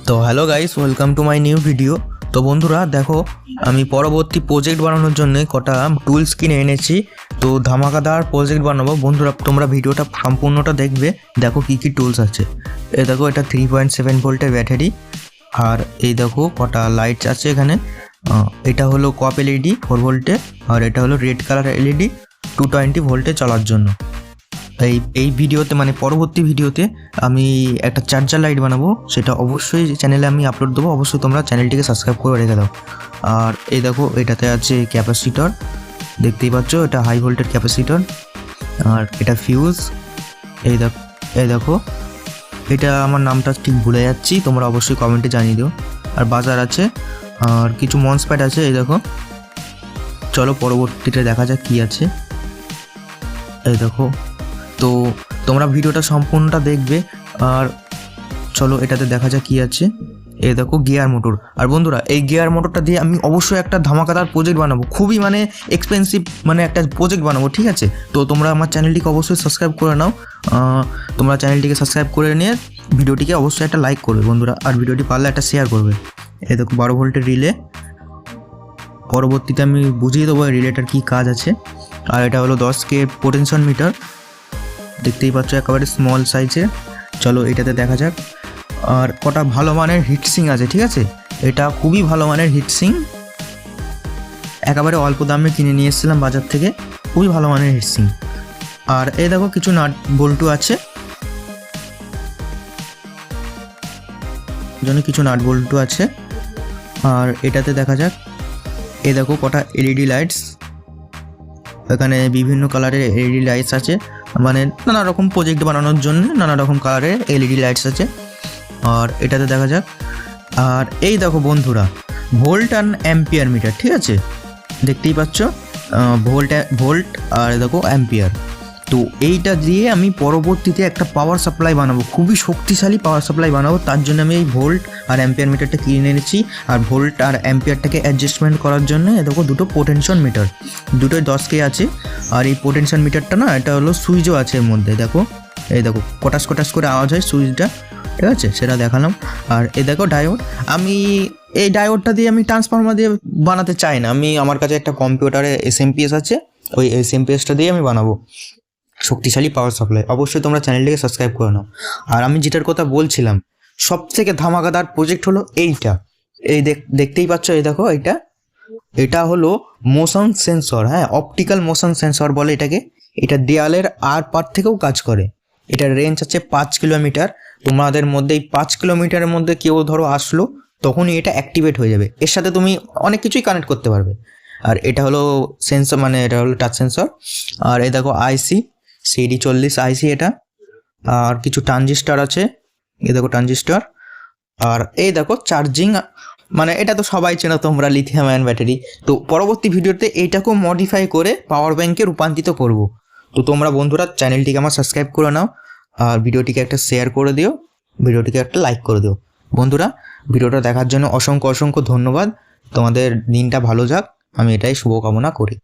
তো hello guys, welcome to my new video. তো বন্ধুরা দেখো, আমি পরবর্তী প্রজেক্ট বানানোর জন্য কটা টুলস কিনে এনেছি। তো ধামাকাদার প্রজেক্ট বানাবো বন্ধুরা, তোমরা ভিডিওটা সম্পূর্ণটা দেখবে। দেখো কি কি টুলস আছে। এই দেখো, এটা 3.7 ভোল্টের ব্যাটারি। আর এই দেখো কটা লাইটস আছে এখানে। এটা হলো কপ এলইডি 4 ভোল্টের, আর এটা হলো রেড কালার এলইডি 220 ভোল্টে চলার জন্য। এই ভিডিওতে মানে পরবর্তী ভিডিওতে আমি একটা চার্জার লাইট বানাবো, সেটা অবশ্যই চ্যানেলে আমি আপলোড দেবো। অবশ্যই তোমরা চ্যানেলটিকে সাবস্ক্রাইব করে রেখে দাও। আর এই দেখো, এটাতে আছে ক্যাপাসিটর, দেখতেই পাচ্ছ, এটা হাই ভোল্টের ক্যাপাসিটর। আর এটা ফিউজ। এই দেখো এটা আমার নামটা ঠিক ভুলে যাচ্ছি, তোমরা অবশ্যই কমেন্টে জানিয়ে দিও। আর বাজার আছে, আর কিছু মসফেট আছে। এই দেখো, চলো পরবর্তীতে দেখা যাক কি আছে। এই দেখো, তো তোমরা ভিডিওটা সম্পূর্ণটা দেখবে। আর চলো এটাতে দেখা যাক কি আছে। এই দেখো গিয়ার মোটর। আর বন্ধুরা, এই গিয়ার মোটরটা দিয়ে আমি অবশ্যই একটা ধামাকাদার প্রজেক্ট বানাবো, খুবই মানে এক্সপেন্সিভ মানে একটা প্রজেক্ট বানাবো, ঠিক আছে? তো তোমরা আমার চ্যানেলটিকে অবশ্যই সাবস্ক্রাইব করে নাও। তোমরা চ্যানেলটিকে সাবস্ক্রাইব করে নিয়ে ভিডিওটিকে অবশ্যই একটা লাইক করবে বন্ধুরা, আর ভিডিওটি পারলে একটা শেয়ার করবে। এই দেখো 12 ভোল্টের রিলে, পরবর্তীতে আমি বুঝিয়ে দেবো রিলেটার কী কাজ আছে। আর এটা হলো 10K পোটেনশিয়াল মিটার, দেখতেই পাচ্ছ একেবারে স্মল সাইজের। চলো এটাতে দেখা যাক। আর কটা ভালো মানের হিটসিং আছে, ঠিক আছে? এটা খুবই ভালো মানের হিটসিং, একেবারে অল্প দামে কিনে নিয়ে এসেছিলাম বাজার থেকে, খুবই ভালো মানের হিটসিং। আর এই দেখো কিছু নাট বল্টু আছে, কিছু নাট বল্টু আছে। আর এটাতে দেখা যাক। এই দেখো কটা এলইডি লাইটস, এখানে বিভিন্ন কালারের এলইডি লাইটস আছে, মানে নানা রকম প্রজেক্ট বানানোর জন্য নানা রকম কালারের এলইডি লাইটস আছে। আর এটাতে দেখা যাক। আর এই দেখো বন্ধুরা, ভোল্ট অ্যান্ড অ্যাম্পিয়ার মিটার, ঠিক আছে? দেখতেই পাচ্ছ ভোল্ট আর দেখো অ্যাম্পিয়ার। তো এইটা দিয়ে আমি পরবর্তীতে একটা পাওয়ার সাপ্লাই বানাবো, খুবই শক্তিশালী পাওয়ার সাপ্লাই বানাবো। তার জন্য আমি এই ভোল্ট আর অ্যাম্পিয়ার মিটারটা কিনে এনেছি। আর ভোল্ট আর অ্যাম্পিয়ারটাকে অ্যাডজাস্টমেন্ট করার জন্য দেখো দুটো পোটেনশিয়াল মিটার, দুটোই 10K আছে। আর এই পোটেনশিয়াল মিটারটা না, এটা হলো সুইচও আছে এর মধ্যে। দেখো এই দেখো কটাস কটাস করে আওয়াজ হয় সুইচটা, ঠিক আছে? সেটা দেখালাম। আর এই দেখো ডায়োড। আমি এই ডায়োডটা দিয়ে আমি ট্রান্সফর্মার দিয়ে বানাতে চাই না, আমি আমার কাছে একটা কম্পিউটারে SMPS আছে, ওই SMPSটা দিয়ে আমি বানাবো শক্তিশালী পাওয়ার সাপ্লাই। অবশ্যই তোমরা চ্যানেলটিকে সাবস্ক্রাইব করে নাও। আর আমি যেটার কথা বলছিলাম, সবথেকে ধামাকাদার প্রজেক্ট হলো এইটা। এই দেখতেই পাচ্ছ, এই দেখো এটা হলো মোশন সেন্সর, হ্যাঁ, অপটিক্যাল মোশন সেন্সর বলে এটাকে। এটা দেয়ালের আর পার থেকেও কাজ করে। এটার রেঞ্জ আছে 5 কিলোমিটার। তোমাদের মধ্যে এই 5 কিলোমিটারের মধ্যে কেউ ধরো আসলো, তখনই এটা অ্যাক্টিভেট হয়ে যাবে। এর সাথে তুমি অনেক কিছুই কানেক্ট করতে পারবে। আর এটা হলো সেন্সর, মানে এটা হলো টাচ সেন্সর। আর এই দেখো আইসি CD40 আইসি এটা। আর কিছু ট্রানজিস্টার আছে, এই দেখো ট্রানজিস্টার। আর এই দেখো চার্জিং, মানে এটা তো সবাই চেনো তোমরা, লিথিয়াম আয়ন ব্যাটারি। তো পরবর্তী ভিডিওতে এইটাকেও মডিফাই করে পাওয়ার ব্যাংকে রূপান্তরিত করব। তো তোমরা বন্ধুরা চ্যানেলটিকে আমার সাবস্ক্রাইব করে নাও, আর ভিডিওটিকে একটা শেয়ার করে দিও, ভিডিওটিকে একটা লাইক করে দিও। বন্ধুরা, ভিডিওটা দেখার জন্য অসংখ্য অসংখ্য ধন্যবাদ। তোমাদের দিনটা ভালো যাক, আমি এটাই শুভকামনা করি।